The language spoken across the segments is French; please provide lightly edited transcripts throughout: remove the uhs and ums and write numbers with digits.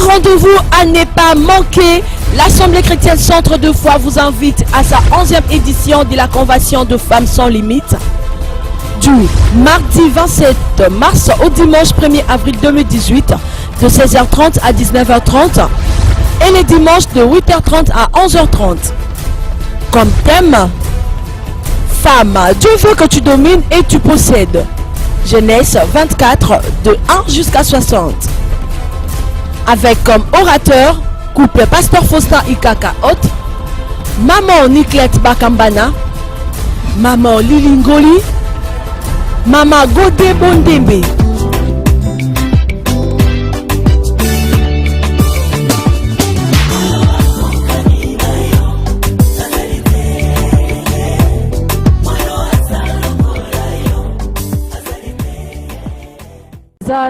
rendez-vous à ne pas manquer. L'Assemblée chrétienne Centre de foi vous invite à sa 11e édition de la Convention de femmes sans limite. Du mardi 27 mars au dimanche 1er avril 2018 de 16h30 à 19h30 et les dimanches de 8h30 à 11h30. Comme thème, femme, Dieu veut que tu domines et tu possèdes. Genèse 24 de 1 jusqu'à 60. Avec comme orateur, couple Pasteur Faustin Ikaka Hot, Maman Niclette Bakambana, Maman Lilingoli, Maman Godé Bondembe.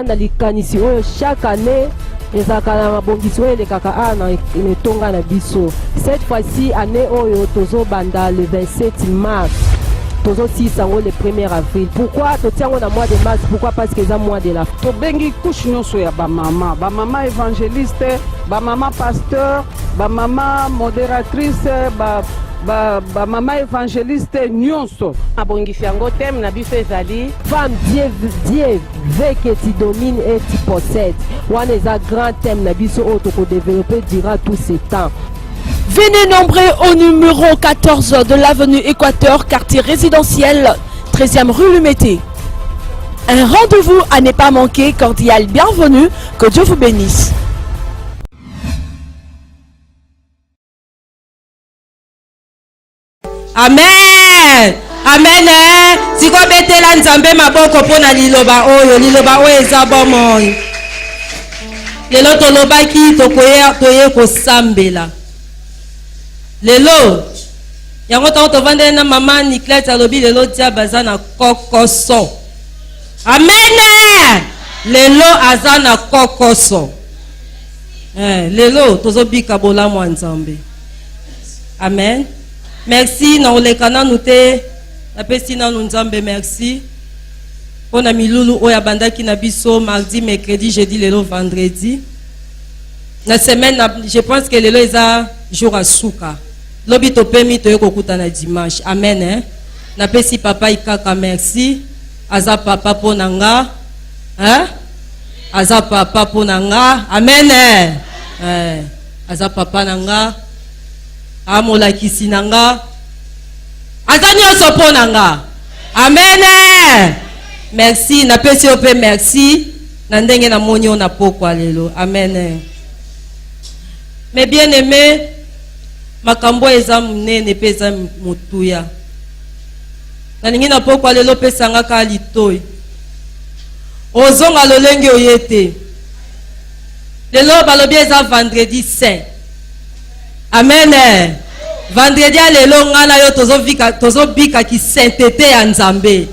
Na likanisi oyo chaque année ezaka na mabongisi oyo elekaka na etonga na biso. Cette fois-ci année oyo tozo banda le 27 mars tozo sisango le 1er avril. Pourquoi totiango na mois de mars? Pourquoi? Parce que c'est mois de la to bengi couche nyonso ya ba mama évangéliste, ba mama pasteur, ba mama modératrice, ba mama évangéliste nyonso abongisi yango thème na biso ezali femme. Dieu veut que tu domines et tu possèdes. Wana eza grand thème na biso oyo toko développer durant tout ce temps. Venez nombreux au numéro 14 de l'avenue Équateur, quartier résidentiel, 13e rue Lumété. Un rendez-vous à ne pas manquer. Cordial bienvenue. Que Dieu vous bénisse. Amen. Amen. Si ko betela nzambe maboko pona liloba oyo eza bomoi. Lelo tolobaki toye kosambela. Lelo yango tovandela na mama Niclette alobi lelo tia bazana kokoso. Amen. Lelo azana kokoso. Lelo tozobika bolamu nzambe. Amen. Merci na olekana nute na pesi na nzambe merci. Pona milulu oya bandaki na biso mardi, mercredi, jeudi, lelo vendredi. Na semaine je pense que lelo eza jour à souka. Lobi to pemi to yokokuta na dimanche. Amen. Na pesi papa Ikaka merci. Aza papa ponanga. Aza papa ponanga. Amen. Aza papa nanga. Amola kisinanga. Aza nyonso ponanga. Amen. Merci. Na pesi ope merci. Na ndenge na monyo na pokwa lelo. Amen. Mes bien-aimés, makambo eza munene pesa mutuya. Na ningi na pokwa lelo pesa nga ka litoi. Ozonga lolenge oyete. Lelo balobi eza vendredi saint. Amen. Vendredi lelo ngana yo tozo bika ki sainteté ya Nzambe.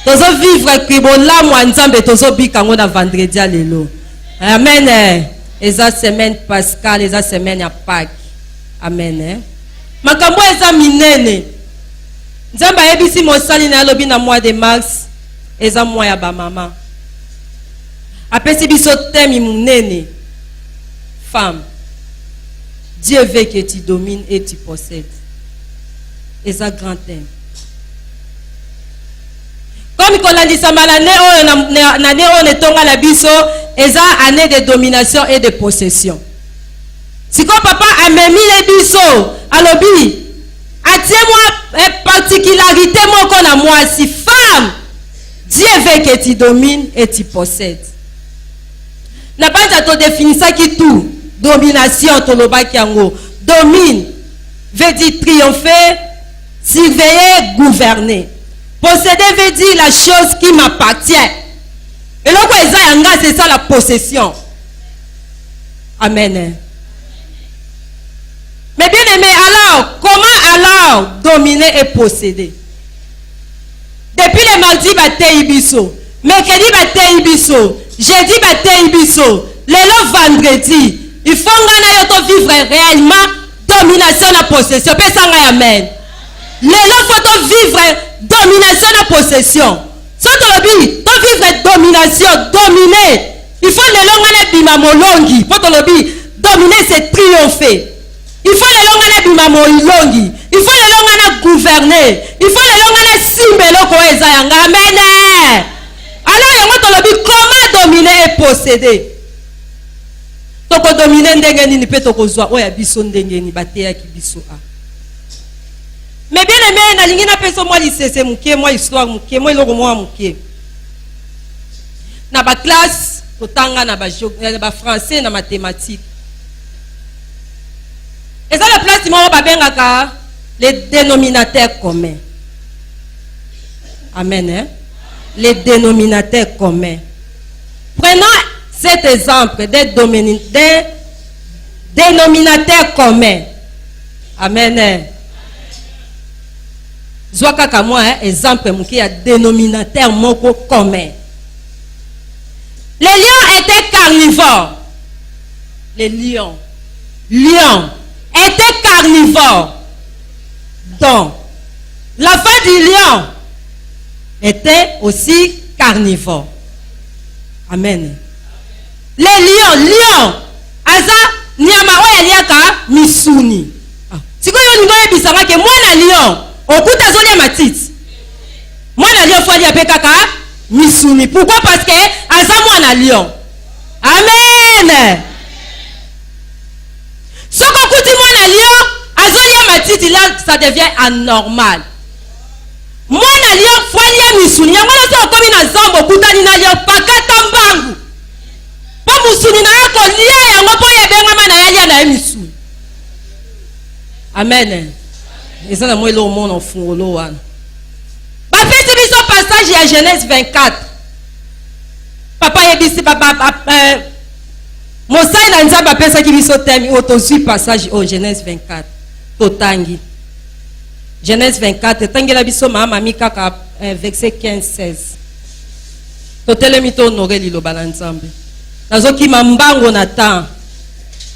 Tozo vivre ki bolamu ya Nzambe tozo bika ngo na vendredi lelo. Amen. Eza semaine pascal, eza semaine ya Pâques. Amen. Makambo eza minene. Nzambe ayebisi mosali na lobi na mois de mars eza mois ya ba mama. Apesi biso thème munene. Femme. Dieu veut que tu domines et tu possèdes. Eza grand thème. Comme kolandisa malane o na ne o netonga la biso eza année de domination et de possession. Si comme papa a memi les biso alobi atie-moi particularité moko na moi si femme Dieu veut que tu domines et tu possèdes. Na pas to définir qui tout domination tolobaki yango. Domine veut dire triompher, surveiller, gouverner. Posséder veut dire la chose qui m'appartient. Et là quoi c'est ça la possession. Amen. Mais bien aimé, alors comment alors dominer et posséder? Depuis le mardi batei biso, mercredi batei biso, jeudi batei biso, le vendredi, il faut que vivre réellement domination et possession. Amen. Le faut vivre domination et possession. Si tu vivre domination, dominer, Il faut les longs bima molongi. Pour tolobi, dominer c'est triompher. Il faut les longs bima molongi. Il faut les longs gouverner. Il faut les longs simbelo ko ezayanga. Amen. Alors yango tolobi comment dominer et posséder. Toko dominer ndenge nini pe toko zwa oya biso ndenge ni bateya ki biso a. Mais bien aimé, na lingi na peso moi lisese mukie, moi histoire mukie, moi eloko moi mukie. Na ba classe totanga na ba français na mathématiques. Et ça la place moi ba bengaka les dénominateurs communs. Amen hein? Les dénominateurs communs. Prenons cet exemple des dénominateurs communs. Amen hein? Zwaka ka moi exemple muki ya dénominateur moko commun. Les lions étaient carnivores. Les lions étaient carnivores. Donc l'enfant du lion était aussi carnivore. Amen. Les lions aza nyama oya liaka misuni. Sikoyo ningo yebisanga ke mwana lion okuta zolia matiti. Mwana lion fwa lia pekaka misuni. Pourquoi? Parce que aza mwana lion. Amen. Soko kuti mwana lion azolia matiti là ça devient anormal. Mwana lion fwa lia misuni. Yango na so komi na zambo kutani na lion pakata mbangu. Po musuni na yako lia yango po yebenga mana yalia na misuni. Amen. Et ça, moi, le monde en fond, l'eau. Bah, faites ce passage à Genèse 24. Papa, il dit, papa, Mosa, il a dit, papa, ça qui dit, ce thème, il passage au Genèse 24. Totangi. Genèse 24. Tangi la biso, ma mami, kaka, verset 15-16. Totele mito honoré l'ilo balanzambe. Nazo ki mambango natan.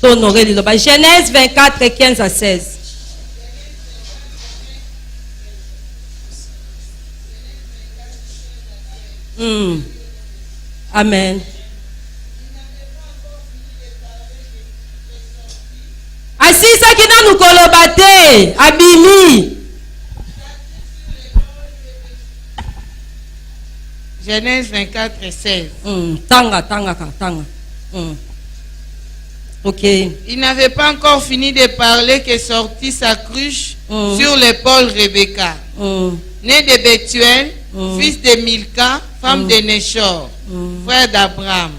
Honoré l'ilo. Genèse 24, 15-16. Amen. Asisa kina nous kolobate abimi. Genèse 24 et 16. Tanga. Ok. Il n'avait pas encore fini de parler que sortit sa cruche sur l'épaule Rebecca, née de Bethuel, fils de Milka, femme de Néchor, frère d'Abraham.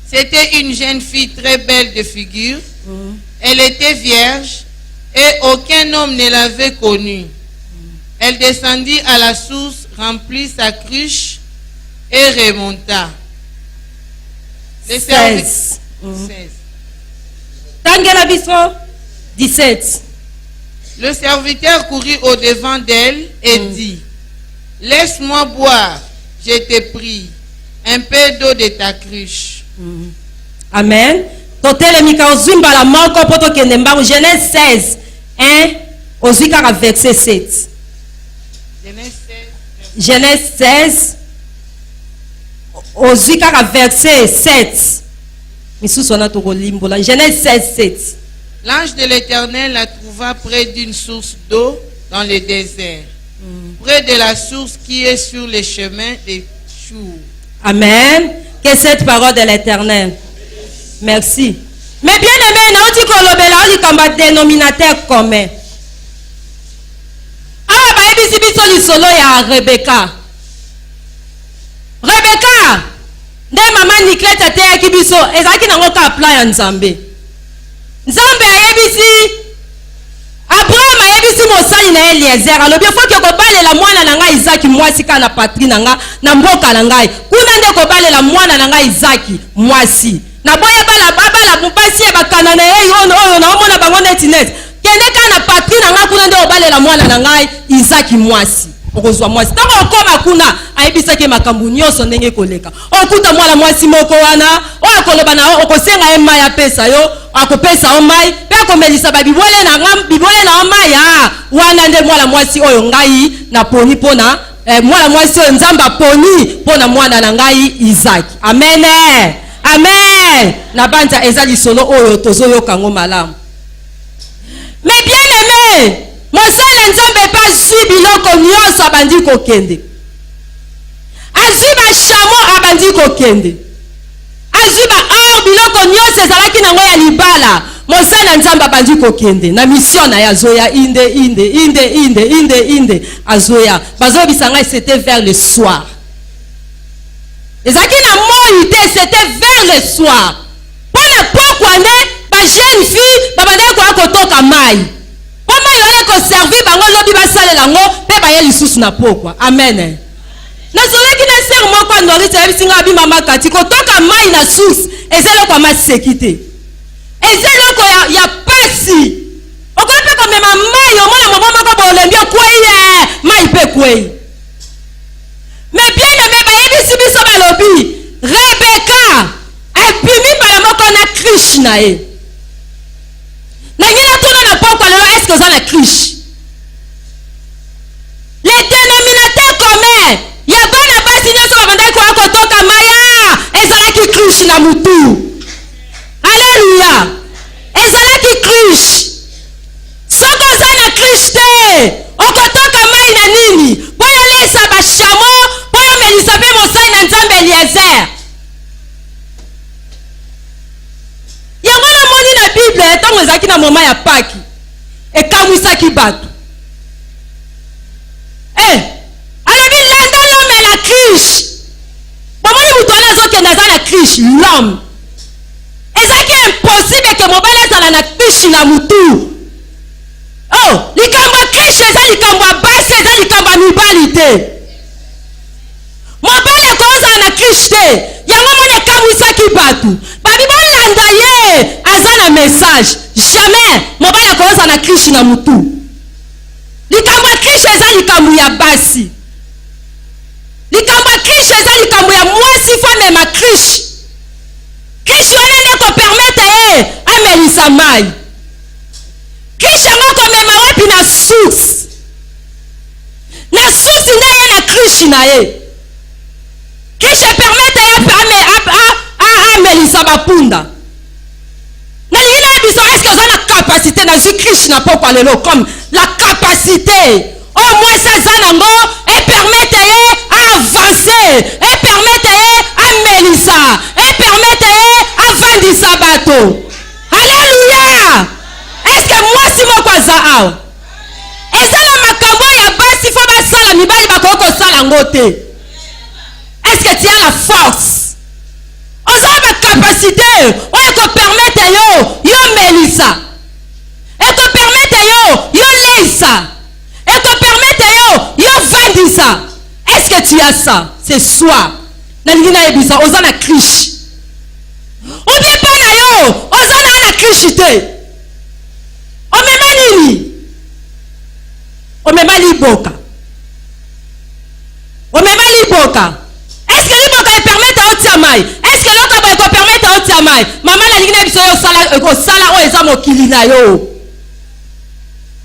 C'était une jeune fille très belle de figure. Elle était vierge et aucun homme ne l'avait connue. Elle descendit à la source, remplit sa cruche et remonta. 16. Tangela biso 17. Le serviteur courut au-devant d'elle et dit: laisse-moi boire, je te prie, un peu d'eau de ta cruche. Amen. Totele mika ozimba la moko poto kenemba. Genèse 16 1 ozika verset 7. Genèse 16 ozika verset 7. Genèse 16 7. L'ange de l'Éternel la trouva près d'une source d'eau dans le désert, près de la source qui est sur le chemin des Choux. Amen. Que cette parole de l'Éternel. Merci. Mais bien aimé, nous dit qu'on a un dénominateur commun. Ah, bah, il y a solo ya Rebecca. Rebecca, de maman Niklete a été akibiso, et ça qui n'a pas appelé en Nzambe. Nzambe a yebisi. Abraham a yebisi Mosai na Eliezer. Alors bien faut que kobale la mwana na nga Isaac mwasi kana patrie na nga na mboka na ngai. Kuna nde kobale la mwana na nga Isaac mwasi. Na boya bala mupasi ba kanana oyo na omona bango netinet. Kende kana patrie na nga kuna nde kobale la mwana na ngai Isaac mwasi. Okozwa mwasi. Tango okoma kuna ayebisa ke makambu nyonso ndenge koleka. Okuta mwana mwasi moko wana, oyo koloba na okosenga ema ya pesa yo, akopesa omai, pe akomelisa babibwele na ngam, bibwele na omai ya. Wana nde mwana mwasi oyo ngai na poni pona mwana mwasi oyo nzambe aponi mpo na mwana na ngai Isaki. Amen. Amen. Na banja eza lisolo oyo tozoyoka yango malamu. Mais bien aimé, mosala nzambe pa zwi biloko nyonso abandi kokende. Azwi ba chameau abandi kokende. Azwi ba or biloko nyonso ezalaki nango ya libala. Mosala nzambe abandi kokende. Na mission na ya zoya inde azoya. Bazobisa ngai c'était vers le soir. Ezalaki na moi te c'était vers le soir. Pona pokwa ne ba jeune fille babanda ko kotoka mai. Poma yole ko servir bango lobi basalela ngo pe ba ye lisusu na pokwa. Amen. Nazolaki na ser moko ndorite yabisinga bi mama kati kotoka mai na source ezelo kwa masekite. Ezelo ya pasi. Okope ko mema mai omona mama ko bolembi kweye mai pe kweye. Mais bien aimé bayebisi biso balobi Rebecca epimi bala moko na Krishna e. Nangina tuna na pokwa lelo est-ce que ça na Krish? Les dénominateurs communs ya bana basi nyoso babandaki kwa kotoka maya ezalaki Krish na mutu. Alléluia. Ezalaki Krish. Soko za na Krish te okotoka mai na nini? Boyo lesa ba chameau boyo melisa pe mosai na nzambe Eliezer. Yango na moni na Bible ntango ezalaki na moma ya Paki ekamwisaki bato. Alobi landa l'homme na Krish. Bomoni mutu wana azokende aza na Krish l'homme. Ezalaki impossible ke mobali azala na Krish na mutu. Likambo Krish eza likambo ya basi eza likambo ya mibali te. Mobali akozala na Krish te. Yango moni ekamwisaki bato. Babi bolanda ye aza na message. Jamais mobali akozala na Krish na mutu. Likambo ya Krish eza likambo ya basi. Likambo ya Krish eza likambo ya mwasi fo mema Krish. Krish wana ne ko permettre ye amelisa mai. Krish yango ko mema wapi na source. Na source nde ye na Krish na ye. Krish permettre ye amelisa bapunda. Na yina biso est-ce que on a la capacité na ju Krish na pokwa lelo comme la capacité au moins ça zanango et permettre ye à avancer et permettre ye à melisa et permettre ye à vandisa bato. Alléluia. Est-ce que moi si moko aza awa ezala makambo ya basi fo basala mibali bakoko sala ngote. Est-ce que tu as la force? Oza ba capacité oyo ko permettre yo melisa. Et ko permettre yo leisa. Et ko permettre yo vandisa. Est-ce que tu as ça? C'est soir. Na lingina ebisa oza na Krish. Ou bien pas na yo oza na Krish te. Omema nini? Omema liboka. Omema liboka. Est-ce que liboka permet à otiamai? Est-ce que l'oka peut permettre à otiamai? Maman la lingine biso yo sala o eza mokili na yo.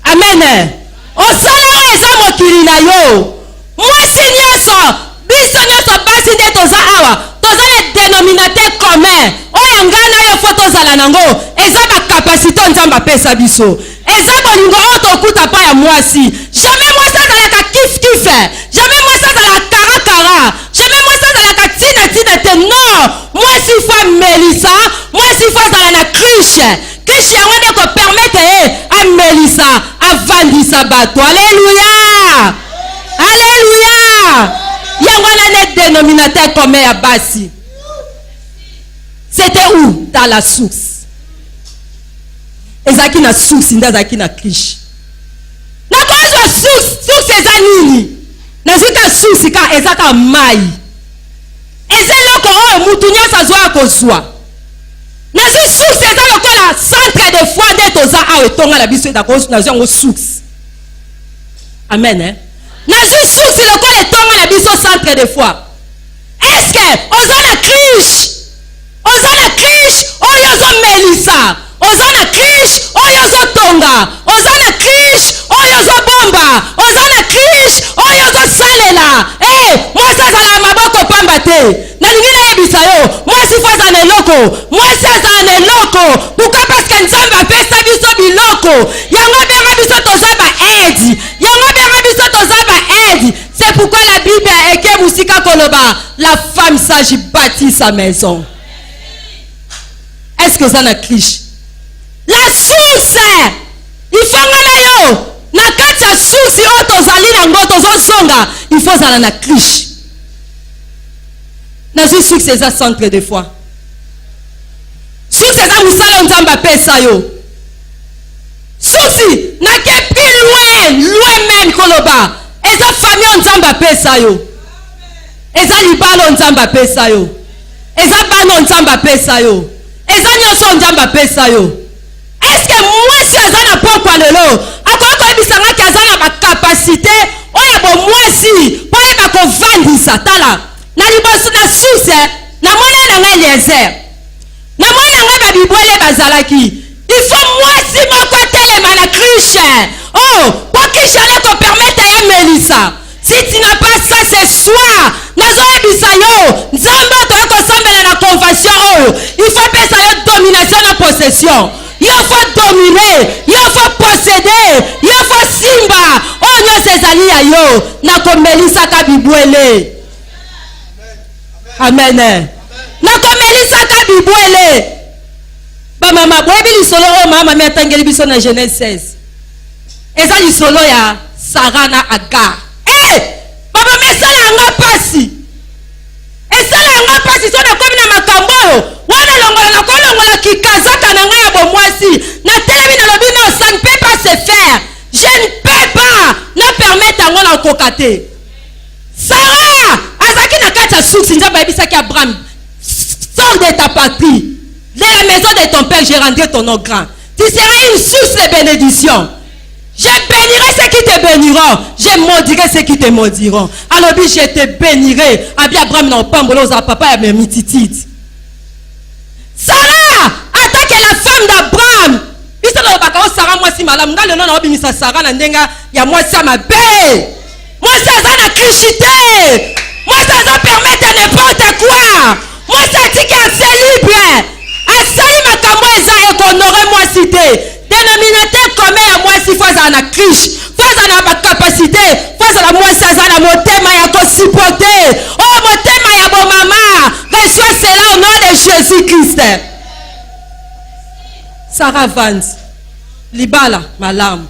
Amen. O sala o eza mokili na yo. Mwasi nyonso, biso nyonso basi nde toza awa. Toza le dénominateur commun. Oyo ngana yo fo tozala nango. Eza ba capacité nzambe apesa biso. Eza bolingo oyo tokuta pa ya mwasi. Jamais mwasi azalaka kif. Jamais mwasi azalaka kara. Jamais mwasi azalaka tina te. Non. Mwasi fo melisa. Mwasi fo azala na Krish. Krish yango nde ko permettre ye a melisa, a vandisa bato. Alléluia. Alléluia. Yango na ne dénominateur commun ya basi. C'était où? Dans la source. Ezaki na source ndazaki na Krish. Na kozwa source eza nini? Nazika source ka ezaka mai. Ezeloko oyo mutu nyonso azwa kozwa. Nazi source eza lokola centre de foi nde toza awa etonga na biso nazwa yango source. Amen. Nazi source lokola etonga na biso centre de foi. Est-ce que oza na Krish? Oza na Krish oyo zo melisa. Oza na Krish oyo zo tonga. Oza na Krish oyo zo bomba. Oza na Krish oyo zo salela. nalingi nayebisa yo mwasi fo aza na eloko mwasi aza na eloko pourquoi parce que nzambe apesa biso biloko yango benga biso toza baedi yango benga biso toza baedi. C'est pourquoi la Bible a écrit musika koloba la femme sage bâtit sa maison. Est-ce que ça n'a cliché? La source il faut ngana yo na kati ya source oyo tozali nango tozozonga il faut zala na cliché. Nazwi source eza centre de foi. Source eza musala nzambe apesa yo. Source nake plus loin même koloba eza famille nzambe apesa yo. Eza libalo nzambe apesa yo. Eza bano nzambe apesa yo. Eza nyonso nzambe apesa yo. Est-ce que mwasi aza na pokwa lelo akoki koyebisanga ki aza na bakapasité oyo bo mwasi mpo yeba kovandisa tala na liboso na source namoni na ngai Eliezer namoni na ngai babibwele bazalaki il faut mwasi moko telema na krishe po krishe ale kopermete ya melisa. Si tu n'as pas ça ce soir nazoyebisa yo nzambe oyo kosambela na convention oyo il faut pesa yo domination na possession. Il faut dominer, il faut posséder, il faut simba. Oh nyonso ezali ya yo na komelisa ka bibwele. Amen. Na komelisa ka bibwele. Ba mama boyebi lisolo o mama mi atangeli biso na Genèse 16. Eza lisolo ya Sara na Agar. Baba mesala nga pasi. Esala nga pasi so na komi na makambo oyo. Wana longola na kolongola kikazaka na ngai ya bomwasi. Na telemi na lobi non, ça ne peut pas se faire. Je ne peux pas na permettre yango na kokate. Sarah azaki na kati ya suksi nzambe ayebisaki Abraham sors de ta patrie. De la maison de ton père, j'ai rendu ton nom grand. Tu seras une source de bénédiction. Je bénirai ceux qui te béniront. Je maudirai ceux qui te maudiront. Alors je te bénirai. Abi Abraham na opambolo za papa ya memitititi. Sarah attaque la femme d'Abraham. Bisa na bakao Sarah mwasi malamu ngalo na obimisa Sarah na ndenga ya mwasi mabe. Mwasi azana krishite. Mwasi aza permettre n'importe quoi. Mwasi atiki assez libre. Asali makambo eza ekonore mwasi te. Dénominateur commun ya mwasi faut azana krish. Faut azana ba capacité. Faut azana mwasi azana motema ya kosipote. Oh motema ya bo mama. Reçois cela au nom de Jésus-Christ. Sarah Vance. Libala malamu.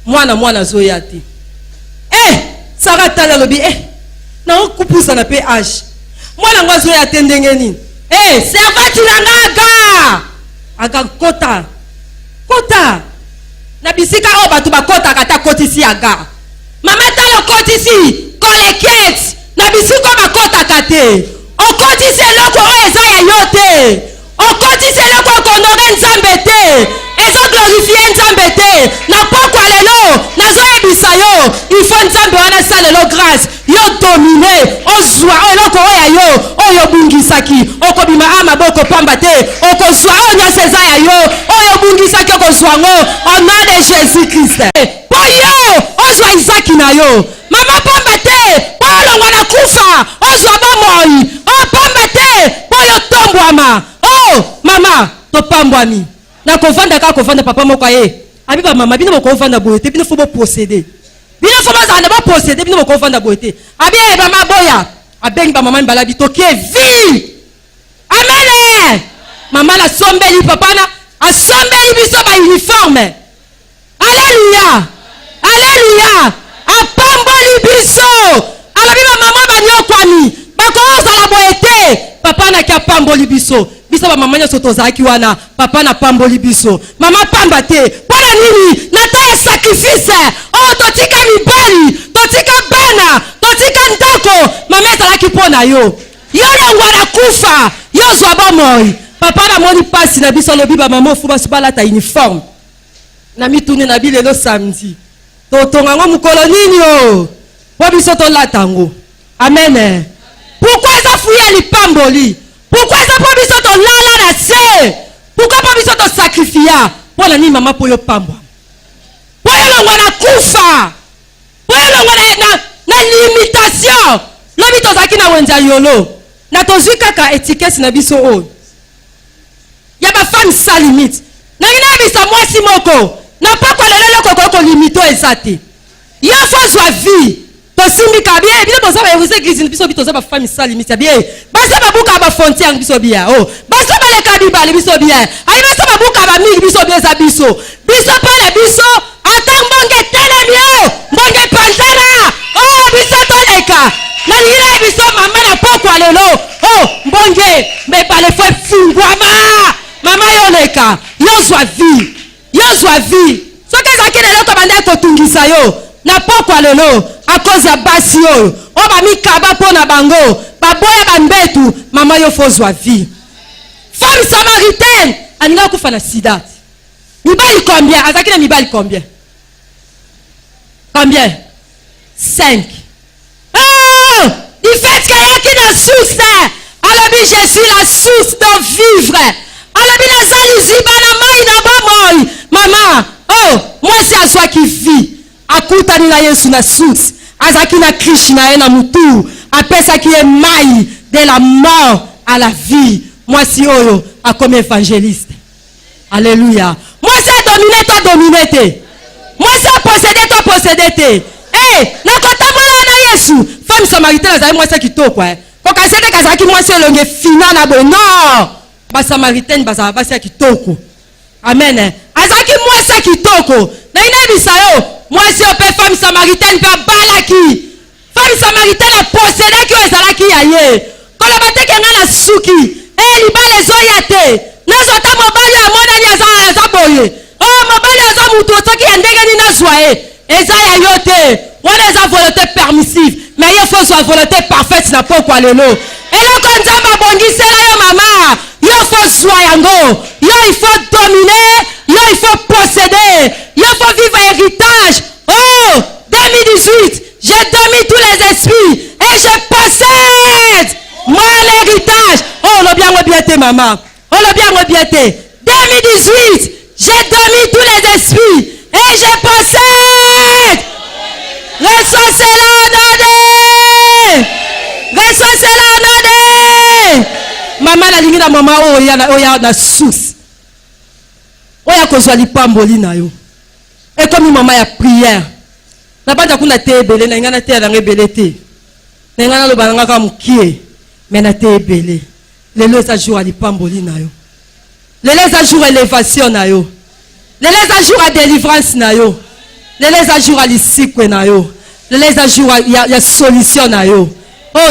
Mwana zoyati. Sarah tala lobi na okupusa na pe âge. Mwana ngo zoyati ndenge nini? Servante na aga kota na bisika o batu bakota kata kotisi aga. Mama tala kotisi kolekete na bisika bakota kate. Okotisi eloko oyo eza ya yo te. Okotisi eloko kondore nzambe te. Ezo glorifier nzambe te. Na pokwa lelo nazoyebisa yo il faut nzambe wana salelo grâce yo domine ozwa eloko oyo ya yo oyo bungisaki okobima amaboko pamba te okozwa oyo nyonso eza ya yo oyo bungisaki okozwa ngo au nom de Jésus-Christ. Po yo ozwa Isaki na yo mama pamba te po olongwa na kufa ozwa bomoi pamba te po yo tombwama mama topambwami na kovanda ka kovanda papa moko ye abiba mama bino bokovanda boye te bino fo bo posséder bino fo bazana bo posséder bino bokovanda boye te abi ba maboya abengi ba mama mbala bitoki vie. Amen. Mama la sombeli papa na asombeli biso ba uniforme. Alléluia. Alléluia. Apamboli biso. Alabiba mama banyokwami bakoza la boye te papa na kia pamboli biso. Biso ba mama nyoso tozaki wana papa na pamboli biso mama pamba te pona nini nata ya sacrifice totika mibali totika bana totika ndako mama ezalaki pona yo longwa na kufa yo zwa bomoi papa na moni pasi na biso lobi ba mama ofuba balata uniforme na mituni na bilelo samedi totonga ngo mukolo nini po biso tolata ngo. Amen. Pourquoi ça fouiller lipamboli? Pourquoi ça pour biso to lala na se? Pourquoi pour biso to sacrifier? Pour la ni mama pour yo pambwa. Pour yo longo na kufa. Pour yo longo na limitation. Lobi to zaki na wenza yolo. na tozwi kaka étiquette na biso oyo ya bafemme sans limite nangi nayebisa mwasi moko na pokwa lelo eloko kolimite oyo eza te yo fo zwa vie tosimbika bie bino boza bayebuza église biso bitoza bafemme sans limite ya bie basa babuka bafrontière biso bia o basa baleka bibale biso bia ayi basa babuka bamingi biso bia eza biso pale biso ata mbonge telemi o mbonge panzana o biso toleka nalingi biso mama na pokwa lelo o mbonge mebale fo efungwama mama yoleka yozwa vie soki ezalaki lelo tobanda kotungisa yo na pokwa lelo akoza basi oyo o bamikaba mpo na bango baboya bambetu mama yo fozwa vie. Femme samaritaine aninga kufa na sida mibali combien azalaki na mibali combien 5 du fait qu'ayaki na source alobi je suis la source de vivre alobi naza liziba na mai na bomoi mama mwasi azwaki vie akutani na Yesu na source azaki na Kristo na ye na mutu apesaki ye mai de la mort à la vie mwasi oyo akomi évangéliste. Alléluia. Mwasi a dominé te mwasi a possédé te nakotambola na Yesu. Femme samaritaine azali mwasi kitoko kokasete kazalaki mwasi elonge fina na bo non basamaritaine bazala basi ya kitoko. Amen. Azalaki mwasi kitoko na inebisa yo mwasi ope femme samaritaine pe balaki femme samaritaine a possédaki oyo ezalaki ya ye koloba teke nga na suki libala ezoya te nazota mobali amonani aza boye mobali aza mutu soki ya ndenge nini nazwa ye eza ya yo te wana eza volonté permissive mais ye fo zwa volonté parfaite na pokwa lelo eloko nzambe abongisela yo mama yo fo zwa yango yo il faut dominer yo il faut posséder yo faut vivre héritage. 2018 j'ai dominé tous les esprits et je possède mon héritage. Le bien bienté maman le bien bienté 2018 j'ai dominé tous les esprits et je possède. Reçois cela node maman la lingi na mama oya na source oya kozwa lipamboli na yo ekomi mama ya prière na banda kuna te ebele na ngana te na ngebele te na ngana lo bananga ka mukie mais na te ebele lelo eza jour lipamboli na yo lelo eza jour élévation na yo lelo eza jour délivrance na yo lelo eza jour lisikwe na yo lelo eza jour ya solution na yo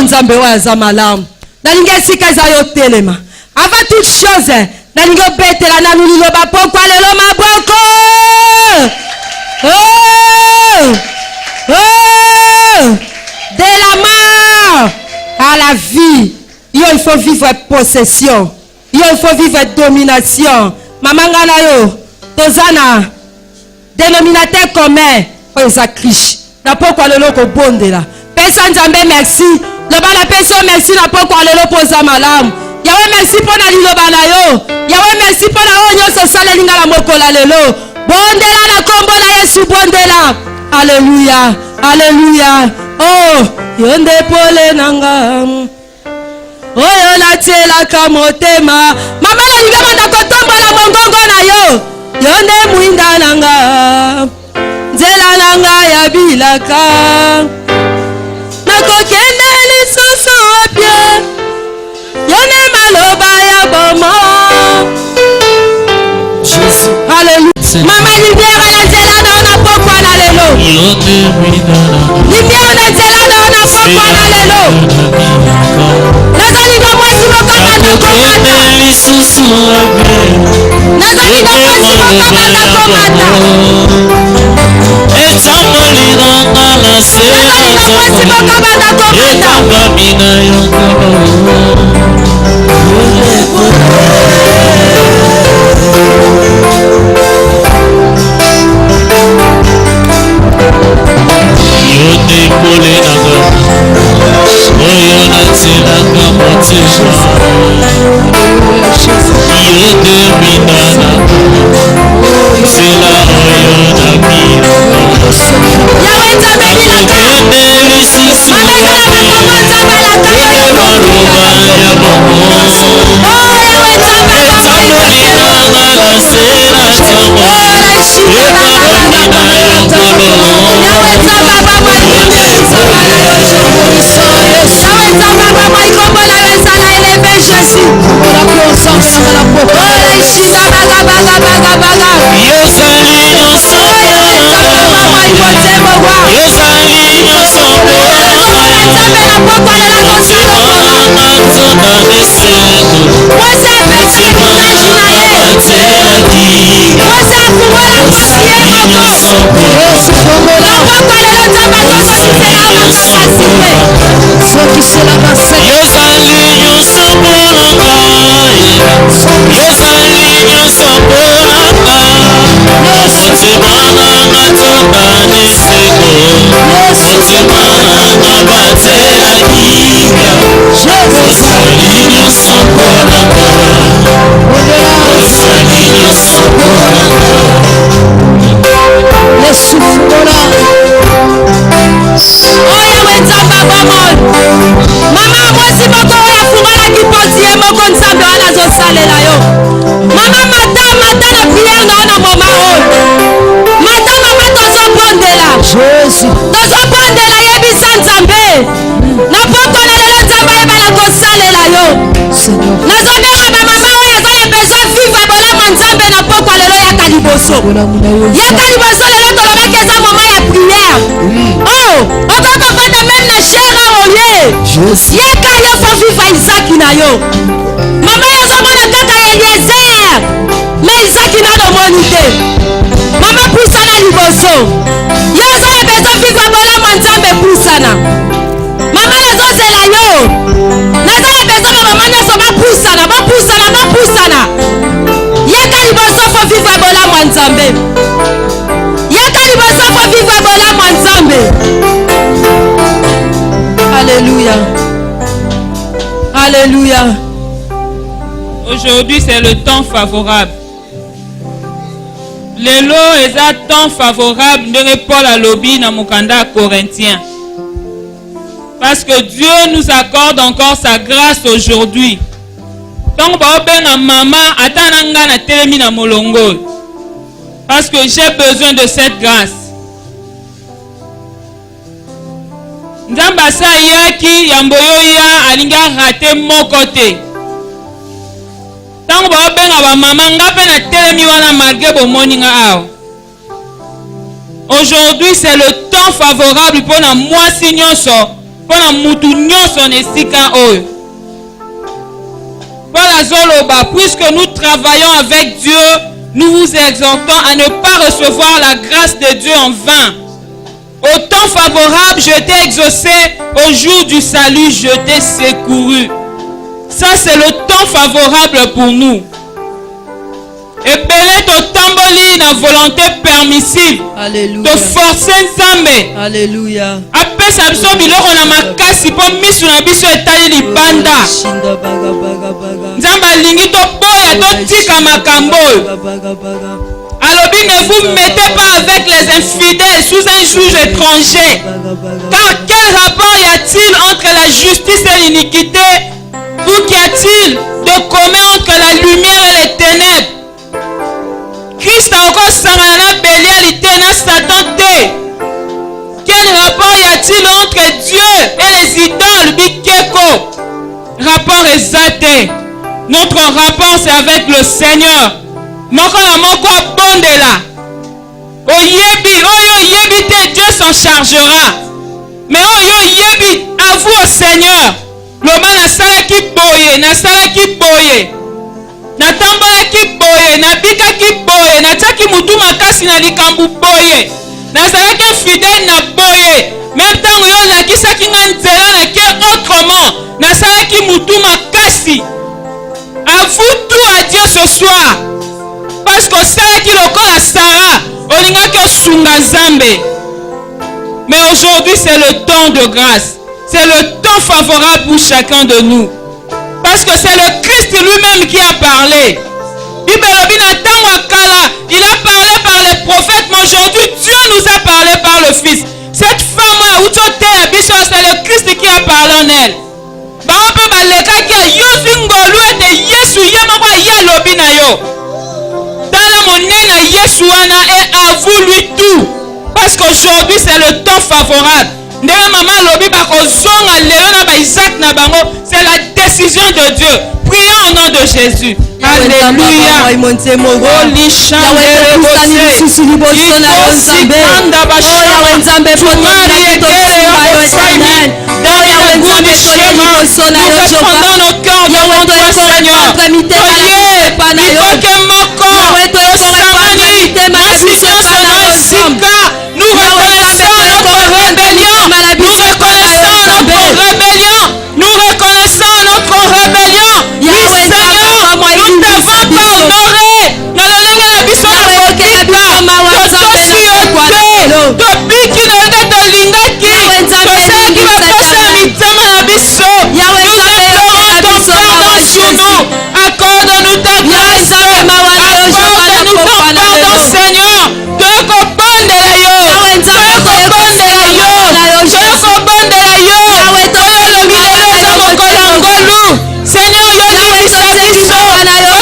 nzambe oyo aza malamu nalingi esika eza yo telema avant toute chose nalingi obetela nanu liloba pokwa lelo maboko de la mort à la vie yo il faut vivre possession yo il faut vivre domination mama ngana yo tozana dénominateur commun oyo eza Kristo na pokwa lelo kobondela pesa nzambe merci loba na pesa merci na pokwa lelo poza malamu yawe merci pona liloba na yo yawe merci pona oyo nyonso salenga la mokola lelo bondela na kombo na Yesu bondela. Alléluia alléluia yonde pole nanga oyo natielaka motema mama nalinga banda kotombola mongongo na yo yonde mwinda nanga nzela nanga ya bilaka nakokende lisusu opie yone maloba ya bomo. Alléluia. Mama lumière na nzela na ona pokwa na lelo lumière na nzela na ona pokwa na lelo nazalinga mwasi mokamanda komanda nazalinga mwasi mokamanda komanda etamoliranga na nazalinga mwasi mokamanda komanda yodepole nanga oyo natielaka motema yodeminana nzela oyo nabina nakokende lisusu ode maloba nzambe na pokwa lela kosala mwese apesi message na ye mwese afungola mpasi ye moko na pokwa lelo nzambe azokosisela makasi te sokisela maseke yozali nyonso mponanga yozali nyonso mponanga motema nanga tokaniseko motema nanga batela kinga ozali nyonso mponanga ozali nyonso mponanga lesufukola oyo wenzamba bomoi mama mwasi moko oyo afungolaki poti ye moko nzambe wana azosalela yo mama mata na priere na yo na moma oyo mata mama tozobondela yebisa nzambe na poko na lelo nzambe ayebala kosalela yo nazobenga bamama oyo aza besoin vivre bolama nzambe na poko lelo yaka liboso lelo tolobaki eza moma ya priere okoka fata meme na chere oye yeka yo fo vivre izaki na yo mama yo ozomona kaka Eliezer me izaki nanomoni te mama pusana liboso yo ozoya bezo vivre bolama nzambe pusana mama nazozela yo nazoya bezo na mama nyonso bapusana yeka liboso fo vivre bolama nzambe yeka liboso fo vivre bolama nzambe. Alléluia. Alléluia. Aujourd'hui, c'est le temps favorable. Lelo est un temps favorable de Paul à l'obi dans Mukanda Corinthien. Parce que Dieu nous accorde encore sa grâce aujourd'hui. Donc, maman, attends na telemi na molongo. Parce que j'ai besoin de cette grâce. Nzamba sa yaki yamboyo ya alinga raté mon côté. Tango ba benga ba mama ngape na telemi wana malgré bomoni nga aw. Aujourd'hui c'est le temps favorable pour na mwasi nyonso, pour na mutu nyonso nesika oyo. Pour la zoloba, puisque nous travaillons avec Dieu, nous vous exhortons à ne pas recevoir la grâce de Dieu en vain. Au temps favorable, je t'ai exaucé. Au jour du salut, je t'ai secouru. Ça, c'est le temps favorable pour nous. Et belé to tamboli na volonté permissive. Alléluia. To forcer nzambe. Alléluia. Apesa biso biloko na makasi po misu na biso etali libanda. Nzambe alingi to boya to tika makambo. Alobi, ne vous mettez pas avec les infidèles sous un juge étranger. Car quel rapport y a-t-il entre la justice et l'iniquité? Ou qu'y a-t-il de commun entre la lumière et les ténèbres? Christ a encore sangana Bélial na Satan te. Quel rapport y a-t-il entre Dieu et les idoles Bikeko? Rapport exact. Notre rapport c'est avec le Seigneur. Moko na moko bondela. Oyebi, oyo yebi te, Dieu s'en chargera. Mais oyo yebi, avoue au Seigneur. Loba na salaki boye, na salaki boye. Na tambolaki boye, na bikaki boye, na taki mutu makasi na likambu boye. Na salaki fidèle na boye. Même temps yo na kisaki nga nzela na ke autrement. Na salaki mutu makasi. Avoue tout à Dieu ce soir. Parce que c'est qui le corps à Sarah, on n'a que Sunga Zambe. Mais aujourd'hui, c'est le temps de grâce. C'est le temps favorable pour chacun de nous. Parce que c'est le Christ lui-même qui a parlé. Il a parlé par les prophètes, mais aujourd'hui, Dieu nous a parlé par le Fils. Cette femme, c'est le Christ qui a parlé en elle. Et avoue lui tout. Parce qu'aujourd'hui c'est le temps favorable. C'est la décision de Dieu. Prions au nom de Jésus. Alléluia. Oli chandere bose. Ikosikanda bashama. Tumari ekele okosaimi. Derrière le goût du chemin, nous répandons nos cœurs devant toi, Seigneur. Oye, iboke moko, osamani, mosinyoso esika. Nous reconnaissons notre rébellion. Nous reconnaissons notre rébellion. Nous reconnaissons notre rébellion. Oui, Seigneur, nous t'avons pas honoré. Nalolenge na biso na kokita. Totosi ote. Tobiki na yoka tolingaki. Tosalaki bakosa ya mitema na biso. Nous implorons ton pardon sur nous. Accorde-nous ta grâce. Accorde-nous ton pardon, Seigneur. Tokobondela yo. Tokobondela yo. Tokobondela yo. Oyolobi lelo mokolo ngolu. Seigneur, yolibisa biso.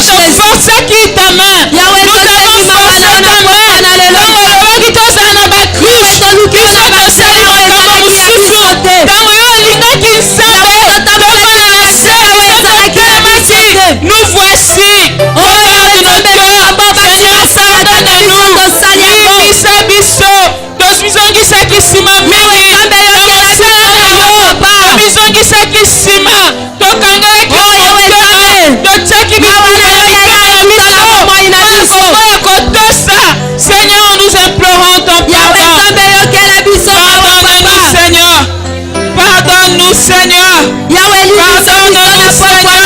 Toforcaki ta main. Nous avons forcé ta main. Ntango olobaki tozala na bakristo. Biso tosali makambo mosusu. Ntango yo olingaki nzambe. Tokona na se. Totelemaki. Nous voici. Regarde notre cœur. Seigneur, pardonne-nous. Libisa biso. Tozongisaki nsima mingi. Mosala na yo. Tozongisaki nsima. Tokangelaki motema. Totiaki bitumba na likolo na biso. Okoya kotosa. Seigneur, nous implorons ton pardon. Pardonne-nous, Seigneur. Pardonne-nous, Seigneur. Pardonne-nous, Seigneur.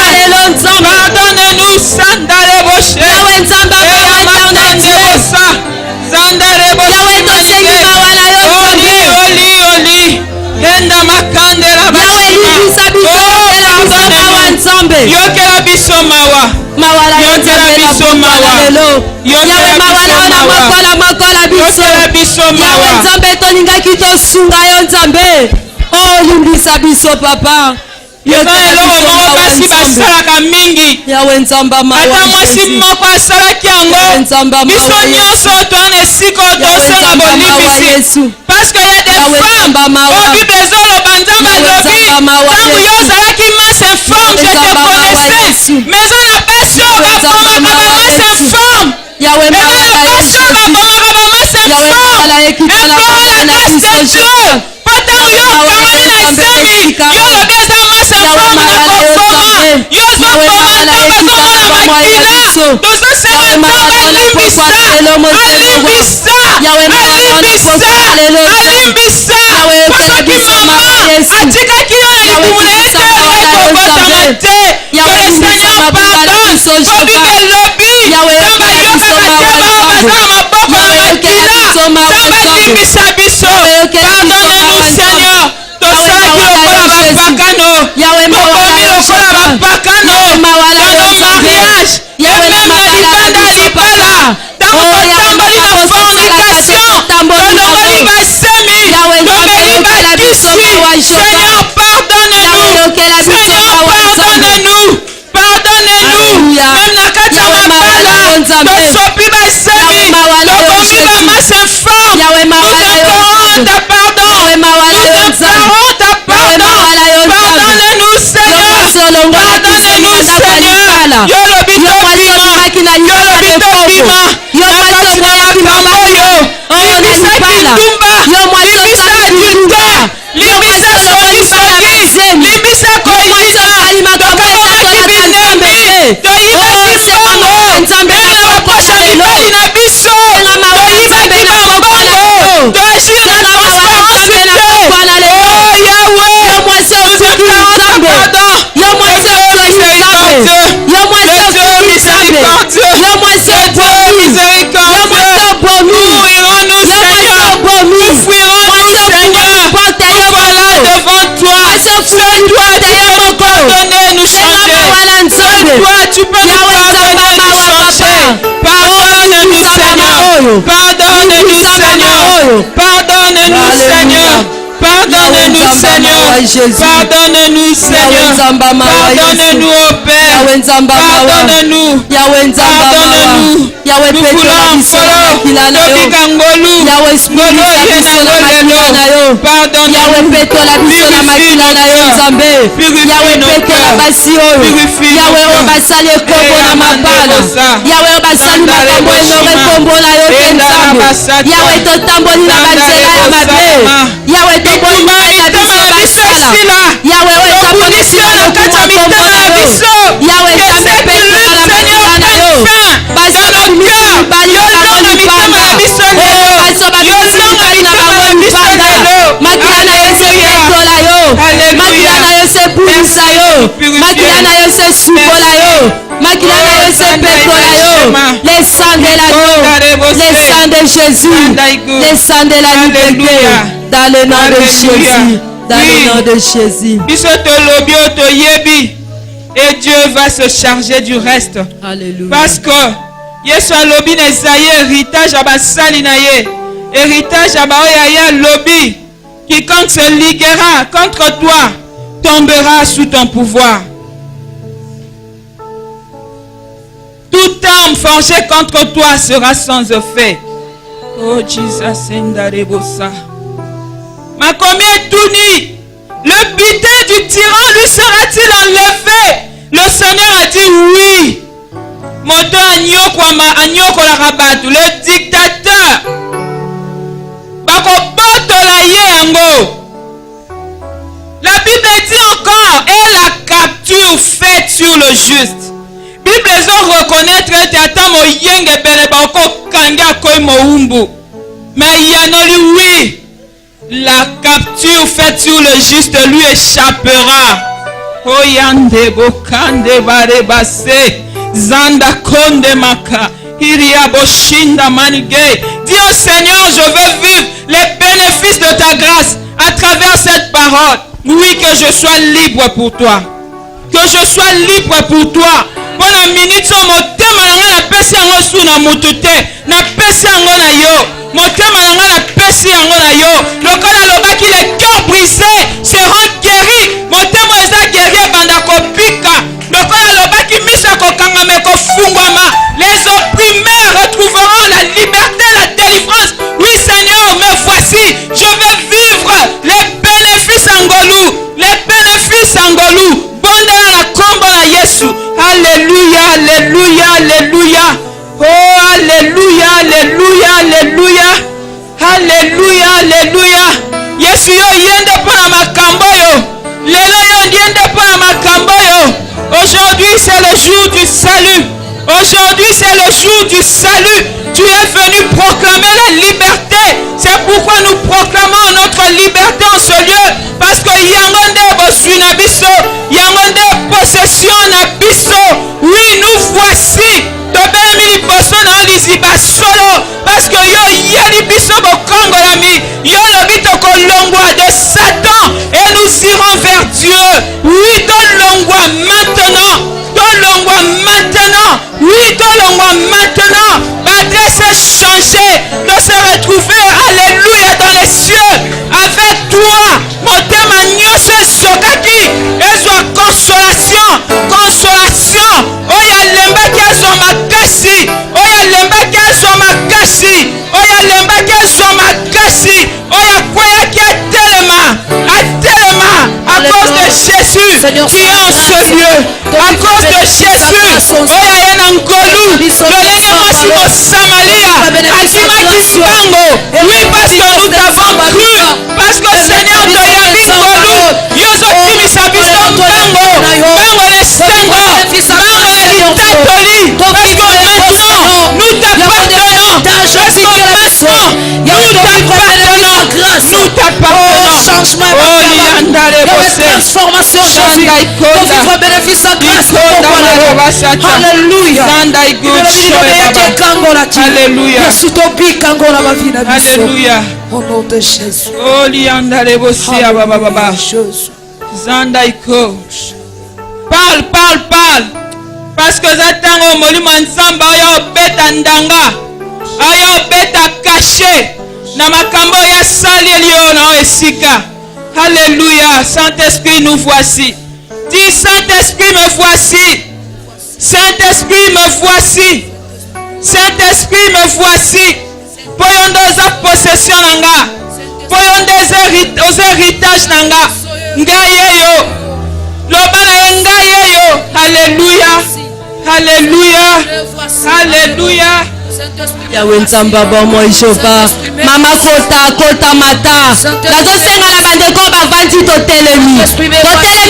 Pardonne-nous, Sandale Boshe. Zandare Boshe. Oli. Enda makandela bashima. Pardonne-nous. Yokela biso mawa. Yokela biso mawa. Yokela biso mawa. Nzambe tolingaki tosunga yo Nzambe. Oh limbisa biso papa. Eza eloko moko basi basalaka mingi. Ata mwasi moko asalaki yango. Biso nyonso toana esika tosenga bolimbisi. Parce que y a des femmes. Au Bible ezoloba Nzambe alobi. Ntango yo ozalaki masse informe, je te connaissais. Mais eza na basi oyo bakomaka bamasse informe. Eza na basi oyo bakomaka bamasse informe. Implore la grâce de Dieu. Ntango yo okangani na eseni. Yo olobi eza masse informe na kokoma. Yo ozokoma ntango ozomona makila. Tozosenga Nzambe alimbisa. Alimbisa. Soki mama atikaki yo na libumu na ete ekobotama te. Seigneur pardonne. Po Bible elobi Nzambe ayokaka te bao baza na maboko ya makila. Nzambe alimbisa biso. Pardonne-nous, Seigneur. Tosalaki lokola bapakano. Tokomi lokola bapakano. Dans nos mariages. Et même na libanda ya libala. Ntango totamboli na fornication. Tolongoli basemi. Tomeli bakisi. Seigneur pardonne-nous. Seigneur pardonne-nous. Pardonne-nous. Même na kati ya mabala. Tosopi basemi. Tokomi bamasse informe. Nous implorons ta pardon. Nous implorons ta pardon. Pardonne-nous, Seigneur. Pardonne-nous, Seigneur. Yolobi tobima. Yolobi tobima. Nakati ya makambo oyo. Libisa kitumba. Libisa adultère. Libisa soki. Libisa koyisa. Tokamolaki binemi. Toyibaki mbongo. Ela baposha mibali na biso. Toyibaki bambongo. Toagir na transparence te. Oh Yahweh. Nous implorons ta pardon. Le Dieu miséricordieux. Le Dieu miséricordieux. Ouvrons-nous, Seigneur. Ouvrons-nous, Seigneur. Nous voilà devant toi. C'est toi, tu peux nous pardonner, nous changer. C'est toi, tu peux nous pardonner, nous changer. Pardonne-nous, Seigneur. Pardonne-nous, Seigneur. Pardonne-nous, Seigneur. Pardonne-nous, Seigneur. Pardonne-nous, Seigneur. Pardonne-nous, ô Père. Pardonne-nous. Pardonne-nous. Nous voulons les sangs de l'agneau, les sangs de Jésus, les sangs de la liberté, dans le nom de Jésus, dans le nom de Jésus. Et Dieu va se charger du reste. Alléluia. Parce que Yesu alobi na Isaïe héritage à basali na ye. Héritage à baoya lobi. Quiconque se liguera contre toi tombera sous ton pouvoir. Toute arme forgée contre toi sera sans effet. Oh Jesus, Endarebosa. Ma combien tout nu, le butin du tyran lui sera-t-il enlevé? Le Seigneur a dit oui. Moto anyoko la rabatu, le dictateur. Bako botola ye yango. La Bible dit encore, et la capture faite sur le juste. Bible les reconnaître que tata moyenge bele bako kanga koy moumbu. Mais yanoli oui. La capture faite sur le juste lui échappera. Oyande bokande barebase. Zanda konde maka. Iria boshinda manige. Dis au Seigneur, je veux vivre les bénéfices de ta grâce à travers cette parole. Oui, que je sois libre pour toi. Que je sois libre pour toi. Pour la minute, motema nanga na pesi yango su na mutu te. Na pesi yango na yo. Motema nanga na pesi yango na yo. Lokola lobaki les cœurs brisés seront guéris. Motema eza guéri banda kopika. Lokola lobaki misa kokanga me kofungwama. Les opprimés retrouveront la liberté, la délivrance. Oui Seigneur, me voici. Je veux vivre les bénéfices angolou. Les bénéfices angolou. Bonne la combo na Yesu. Alléluia, alléluia, alléluia. Oh, alléluia, alléluia, alléluia. Alléluia, alléluia. Yesu yo yende para makambo yo. Lelo yo yende para makambo yo. Aujourd'hui c'est le jour du salut. Aujourd'hui c'est le jour du salut. Tu es venu proclamer la liberté. C'est pourquoi nous proclamons notre liberté en ce lieu. Parce que yangonde bosui na biso, yangonde possession na biso. Oui, nous voici. Tobelemi liboso na liziba solo. Parce que yo yeli biso bokongolami. Yo lobi tokolongwa de Satan. Et nous irons vers Dieu. Oui, tolongwa maintenant. Tolongwa maintenant. Oui, tolongwa maintenant. Adresse changer. De se retrouver, alléluia, dans les cieux. Avec toi. Motema nyonso ezokaki. Ezwa consolation. Consolation. Oya lembaki ezwa makasi. Oya lembaki ezwa makasi. Oya lembaki ezwa makasi. Oya kweyaki atelema. Atelema. À cause de Jésus. Seigneur, qui est en ce lieu. À cause de Jésus. Oya yena ngolu. Lolenge mwasi Samaria. Asimaki mbango. Oui, parce que nous t'avons cru. Parce que Seigneur te yabi ngolu. Yozo kimisa biso mbango. Mbango lesengo. Mbango litatoli. Parce que maintenant, nous t'appartenons. Parce que maintenant, nous t'appartenons. Nous t'appartenons. Changement, transformation, vivre bénéfice en grâce. Alléluia. Alléluia. Alléluia. Au nom de Jésus. Oh, liandare bosia baba baba. Zandaiko. Parle, parle, parle. Parce que zatango molimo nzamba oyo beta ndanga. Oyo beta caché. Na makambo ya sali elio na esika. Alléluia. Saint-Esprit, nous voici. Dis, Saint-Esprit, me voici. Saint-Esprit, me voici. Saint-Esprit, me voici. Poyondoza possession nanga. Poyondeza héritage nanga. Ngayeyo. Lobana ngayeyo. Alléluia. Alléluia. Alléluia. Yawe nzamba bomo ishova mama kota mata nazosenga na bandeko bavandi totelemi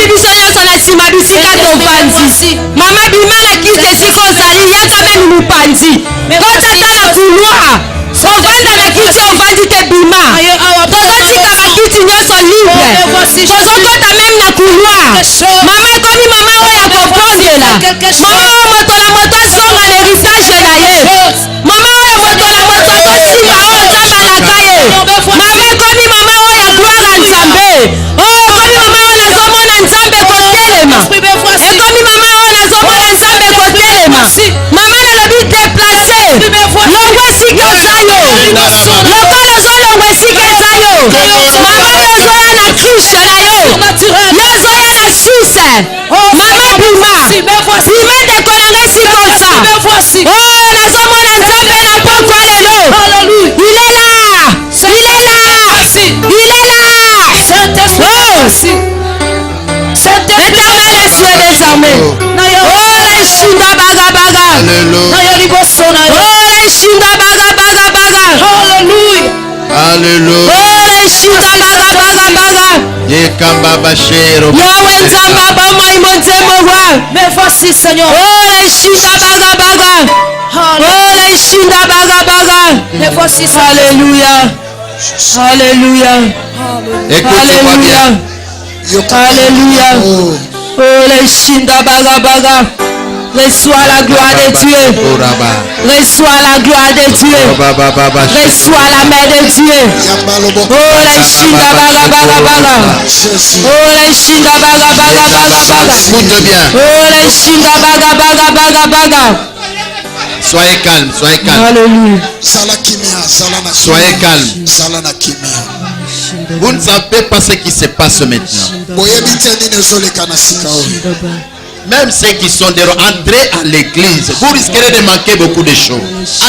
biso nyonso na nsima bisika tovandi mama bima na kiti esika ozali yaka meni mopanzi kotata na couloir ovanda na kiti ovandi te bima tozotika bakiti nyonso libre tozokota meme na couloir mama ekomi mama oyo akobondela mama oyo moto na moto asonga na héritage na ye mama oyo moto na moto akosimba oyo nzambe alaka ye mama ekomi mama oyo agloire ya nzambe oyo ekomi mama oyo nazomona nzambe kotelema ekomi mama oyo nazomona nzambe kotelema mama nalobi deplace longwa esika eza yo lokolo ozolongwa esika eza yo mama oyo ozoya na krishe na yo yo ozoya na suse mama bima ndeko na ngai esika oza oyo nazomona nzambe na poko lelo il est là Éternel est Dieu désormais. Oh les shinda baga oh les shinda baga Alléluia. oh les shinda baga Yekamba bashero. Yahweh nzamba bomo imonzemo wa. Me voici Seigneur. Oh les shinda baga oh les shinda baga Me voici Alléluia. Alléluia. Écoute-moi bien. Alléluia. Oh les shinda baga. Reçois la gloire de Dieu. Reçois la gloire de Dieu. Reçois la main de Dieu. Oh les shinda baga. Oh les shinda baga. Écoute bien. Oh les shinda baga. Soyez calme, soyez calme. Alléluia. Soyez calme. Vous ne savez pas ce qui se passe maintenant. Même ceux qui sont dehors, entrez à l'église. Vous risquerez de manquer beaucoup de choses.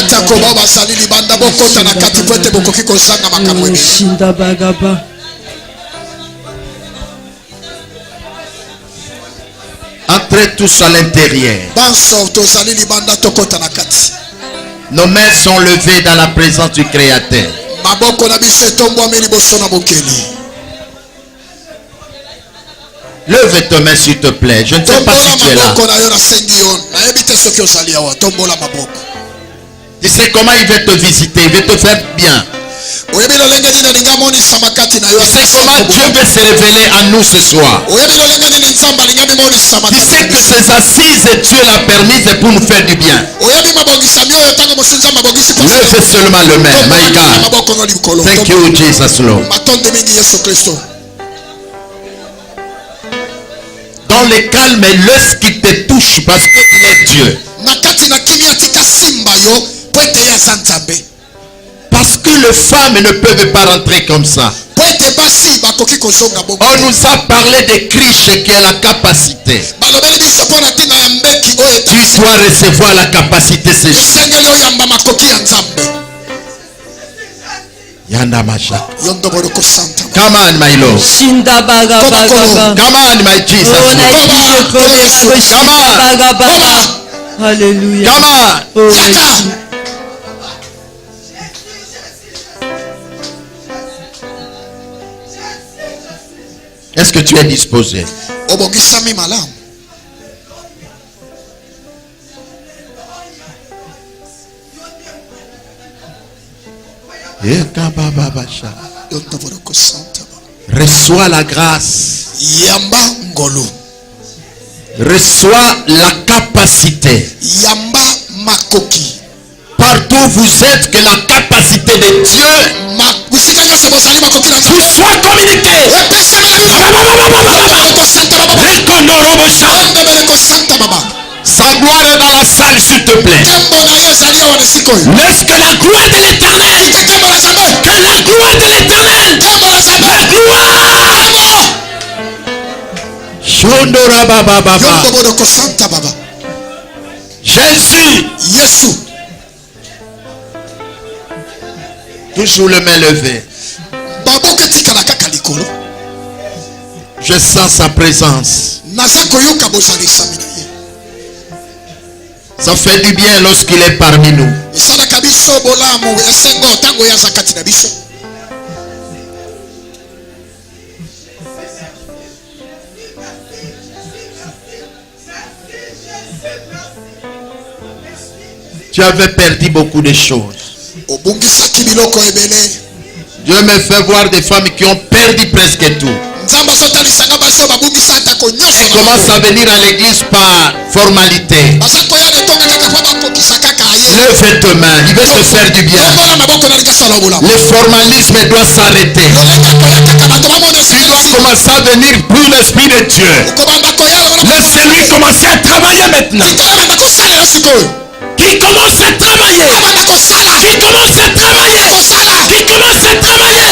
Entrez tous à l'intérieur. Nos mains sont levées dans la présence du Créateur. Lève tes mains s'il te plaît. Je ne sais pas si tu es là. Tu sais comment il veut te visiter. Il veut te faire bien. Tu sais comment Dieu veut se révéler à nous ce soir. Tu sais que ces assises, Dieu l'a permise pour nous faire du bien. Lève seulement le main. My God. Thank you, Jesus Lord. Dans le calme, laisse qu'il te touche parce que tu es Dieu. Parce que les femmes ne peuvent pas rentrer comme ça. On nous a parlé de Christ qui a la capacité. Tu dois recevoir la capacité ce jour. Yanda Masha. Come on, my Lord. Shinda baga. Come on, my Jesus. Come on. Alléluia. Come on. Est-ce que tu es disposé? Reçois la grâce. Reçois la capacité. Partout où vous êtes, que la capacité de Dieu vous soit communiquée. Sa gloire est dans la salle, s'il te plaît. Laisse que la gloire de l'Éternel, que la gloire de l'Éternel, la gloire Shondora baba baba. Yondobodoko Santa Baba. Jésus. Yesu. Toujours le main levée. Baboka tikala kaka likolo. Je sens sa présence. Naza koyoka bozalisa mina ye. Ça fait du bien lorsqu'il est parmi nous. Esalaka biso bolamu esengo tango yaza kati na biso. Tu avais perdu beaucoup de choses. Obungisaki biloko ebele. Dieu me fait voir des femmes qui ont perdu presque tout. Nzamba zotalisanga baso babungisaka ko nyonso. Elles commencent à venir à l'église par formalité. Baza koya letonga kaka pa bakokisa kaka ye. Lève tes mains, il veut se faire du bien. Mona maboko na likasa la bola. Le formalisme doit s'arrêter. Loleka koya kaka bato bamona Tu dois commencer à venir pour l'Esprit de Dieu. Kobanda koya la. Laissez-lui commencer à travailler maintenant. Koya ko sala la sikoyo. Qui commence à travailler. Qui commence à travailler. Qui commence à travailler.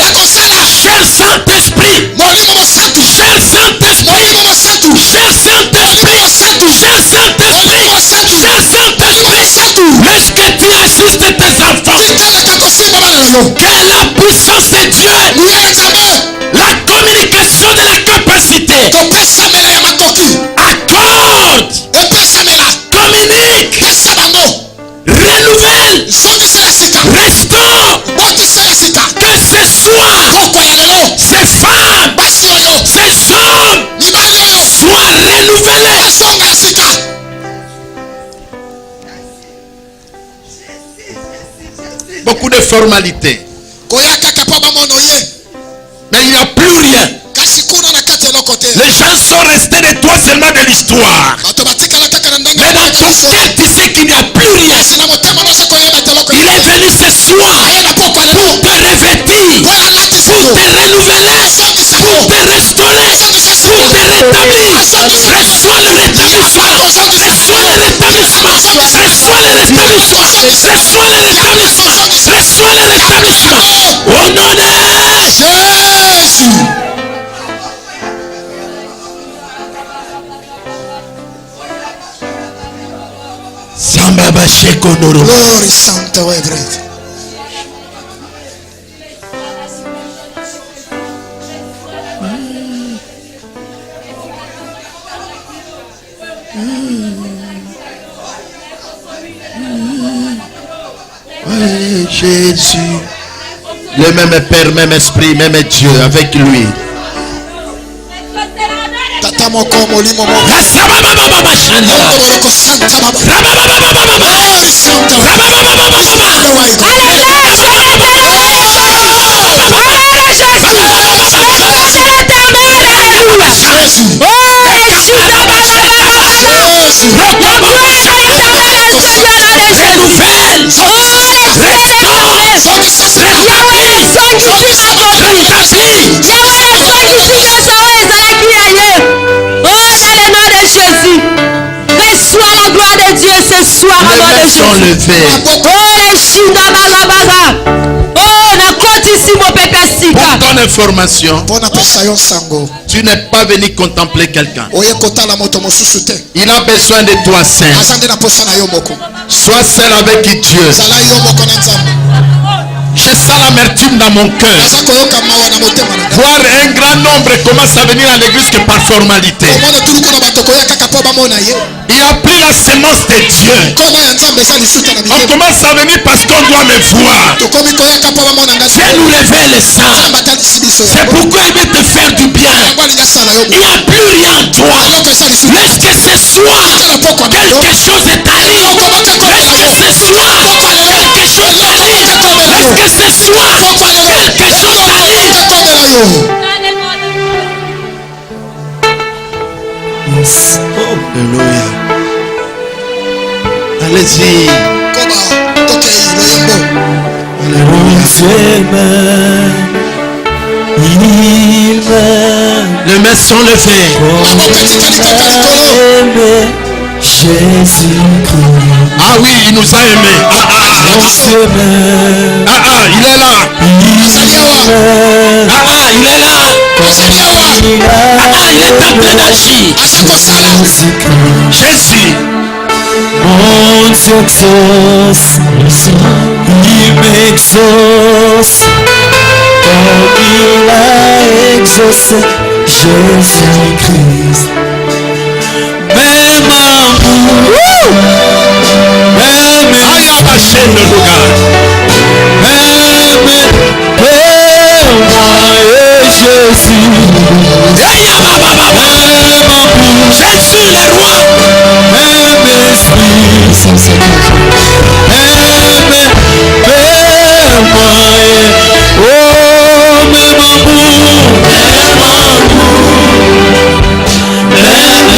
Cher Saint-Esprit. Cher Saint-Esprit. Cher Saint-Esprit. Cher Saint-Esprit. Cher Saint-Esprit. Lorsque tu assistes tes enfants. Que la puissance de Dieu. La communication de la capacité. Accorde. Communique. Renouvelle. Restaure. Que ce soit ces femmes, ces hommes soient renouvelés. Beaucoup de formalités. Mais il n'y a plus rien. Les gens sont restés de toi seulement de l'histoire. Mais dans ton cœur, tu sais qu'il n'y a plus rien. Il est venu ce soir pour te revêtir, pour te renouveler, pour te restaurer, pour te rétablir. Reçois le rétablissement. Reçois le rétablissement. Reçois le rétablissement. Reçois le rétablissement. Reçois le rétablissement. Au nom de Jésus. Glory Santa Webret. Jésus. Le même Père, même Esprit, même Dieu avec lui. Tata moko molimo moko. Reçois la gloire de Dieu ce soir au nom de Jésus. Oh, les Shinda Baga Baga. Oh, na koti si mo pepe sika. Pour ton information, tu n'es pas venu contempler quelqu'un. Il a besoin de toi seul. Sois seul avec Dieu. Je sens l'amertume dans mon cœur. Voir un grand nombre commence à venir à l'église que par formalité. Il a pris la semence de Dieu. On commence à venir parce qu'on doit me voir. Dieu nous révèle ça. C'est pourquoi il veut te faire du bien. Il n'y a plus rien en toi. Lorsque ce soir quelque chose t'arrive, lorsque ce soir quelque chose t'arrive, lorsque ce soir quelque chose t'arrive. Alléluia. Allez-y. Alléluia. Les mains sont levées. Jésus-Christ. Ah oui, il nous a aimés. Il est là. Il est là. Il est en plein d'agir. Jésus. Mon Dieu exauce, il m'exauce, comme il a exaucé Jésus-Christ. Même amour, même chaîne de Logan. Même moi et Jésus. Même amour, Jésus le roi. Même esprit, même moi et oh même amour, même esprit, même moi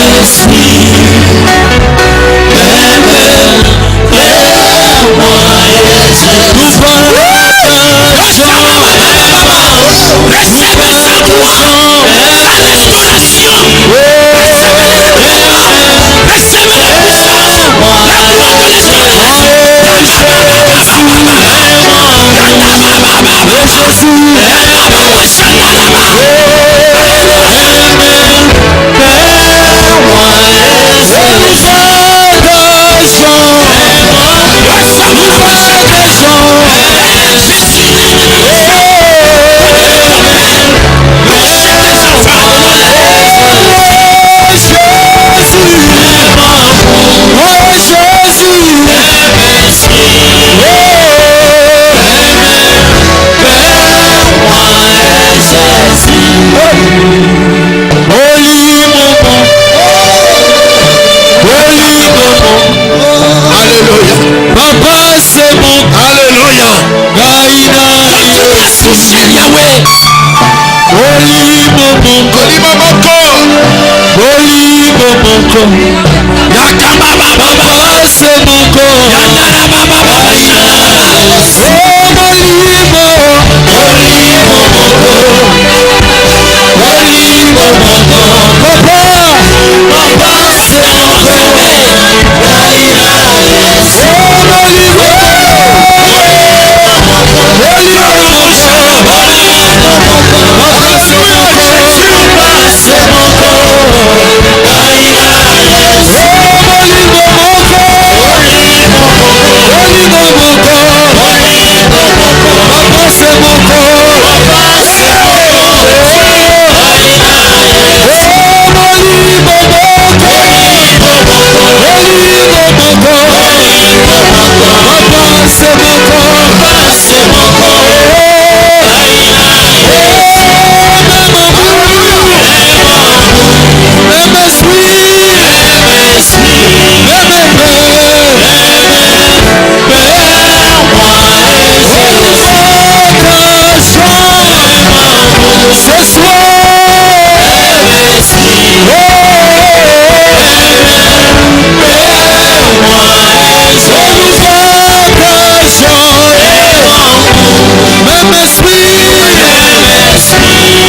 et Jésus.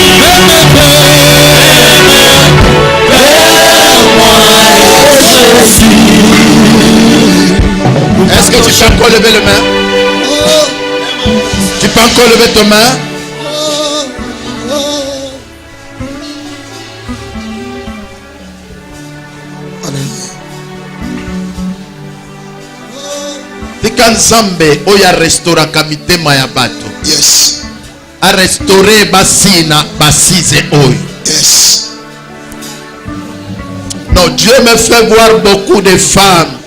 Nous Est-ce que tu peux encore lever les mains? Tu peux encore lever tes mains? Tika nzambe oyo arestauraka mitema ya bato. Yes. Arestaurer basina basize oyo. Yes. Non, Dieu me fait voir beaucoup de femmes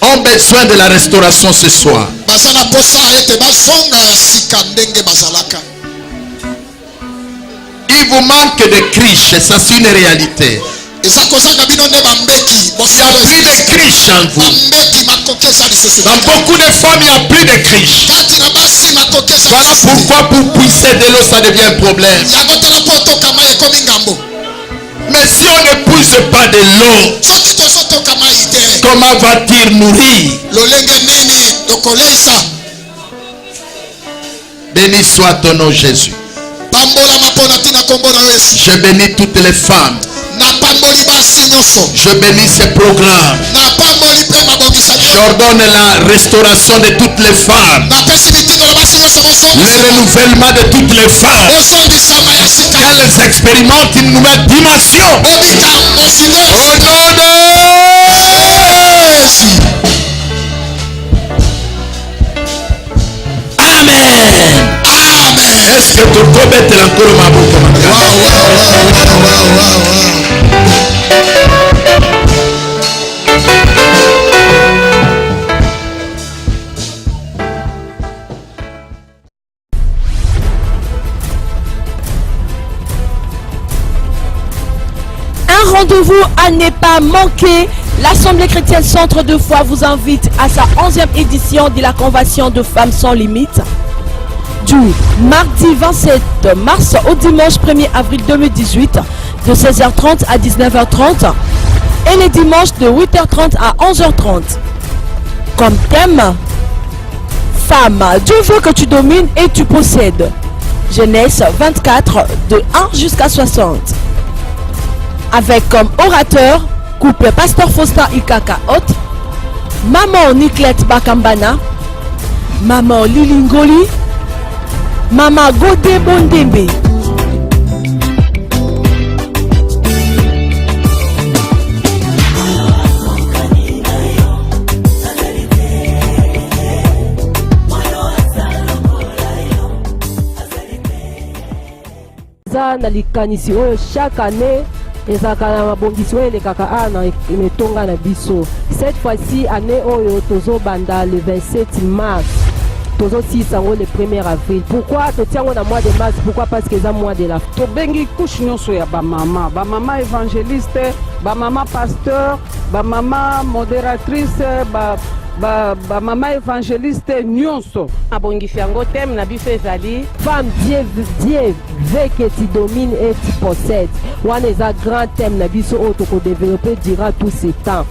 ont besoin de la restauration ce soir. Il vous manque de criches, ça c'est une réalité. Il y a plus de criches en vous. Dans beaucoup de femmes, il n'y a plus de criches. Voilà pourquoi pour puiser de l'eau, ça devient un problème. Mais si on ne puise pas de l'eau, comment va-t-il nourrir? Béni soit ton nom, Jésus. Je bénis toutes les femmes Je bénis ces programmes. J'ordonne la restauration de toutes les femmes. Le renouvellement de toutes les femmes. Qu'elles expérimentent une nouvelle dimension. Au nom de Jésus. Amen. Amen. Est-ce que tu peux mettre encore ma bouche? Un rendez-vous à ne pas manquer. L'Assemblée chrétienne Centre de foi vous invite à sa 11e édition de la Convention de femmes sans limite. Du mardi 27 mars au dimanche 1er avril 2018 de 16h30 à 19h30 et les dimanches de 8h30 à 11h30. Comme thème, femme, Dieu veut que tu domines et tu possèdes. Genèse 24 de 1 jusqu'à 60. Avec comme orateur, couple Pasteur Faustin Ikaka Hot, Maman Nicolette Bakambana, Maman Lilingoli, Maman Godé Bondembe. Na likanisi oyo chaque année ezalaka na mabongisi oyo elekaka ana emetonga na biso. Cette fois-ci année oyo tozobanda le 27 mars tozosisa yango le 1er avril. Pourquoi totiango na mois de mars? Pourquoi? Parce que eza mois de la tobengi couche nyonso ya bamama, bamama évangéliste, bamama pasteur, bamama modératrice, bamama évangéliste nyonso. abongisi yango thème na biso ezali femme Dieu veut que tu domines et tu possèdes. Wana eza grand thème na biso oyo tokodévelopper durant tout ce temps.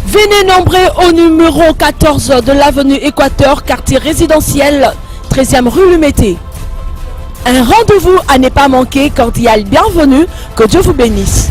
Venez nombreux au numéro 14 de l'avenue Équateur, quartier résidentiel, 13e rue Lumété. Un rendez-vous à ne pas manquer, cordial bienvenue, que Dieu vous bénisse.